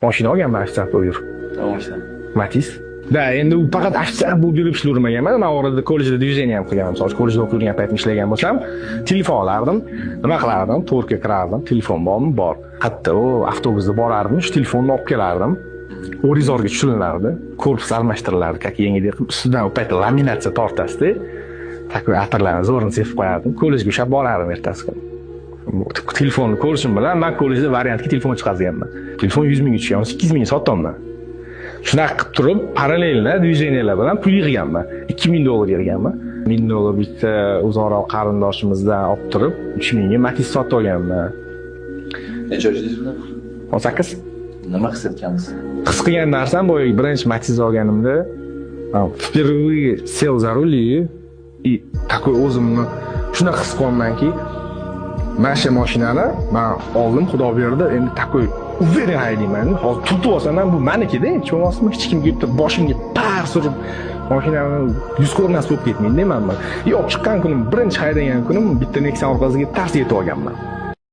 Mashina olganman ofitsant bo'lib. Mashina. Matiz. Da, endi u faqat ofitsant bo'lib yurib ishlavermaganman. Men orada kollejda dviganiya ham qilganman. Misol kollejda o'qib yurgan paytda ishlagan bo'lsam, telefon olardim, nima qilardim? To'rtga kirardim, telefon bormi? Bor. Hatto avtobusda borardim, shu telefonni olib kelardim. Orizorga tushiriladi, korpus almashtirilardi, как yengidek ustidan u paytda laminatsiya tortasida, takoy atirlarni zo'rini sepib qo'yardim. Kollejga ushlab borardim ertasi kuni. Telefonni ko'rishim bilan men kollejda variantga telefon chiqazganman. Telefon 100 ming tushgan, 8 ming sotganman. Shunaqa qilib turib, parallelda dvijeniyalar bilan pul yig'ganman. $2000 berganman. $1000 bitta o'zaro qarindoshimizdan olib turib, 3000 ga Matiz sotib olganman. Necha yoshdingiz unda? 18. Nima his etgansiz? His qilgan narsam boya birinchi Matiz olganimda, впервые сел за руль и такой o'zimni shunaqa his qilamanki, mana shu mashinani men oldim, Xudo berdi, endi такой uverен haydayman. Hozir tutib olsam ham bu meniki-da, hech bo'lmasa hech kim kelib turib boshimga par surib mashinani yuz ko'rmas bo'lib ketmaydi deyman men. Olib chiqqan kunim, birinchi haydagan kunim bitta Nexia orqasiga tars yetib olganman.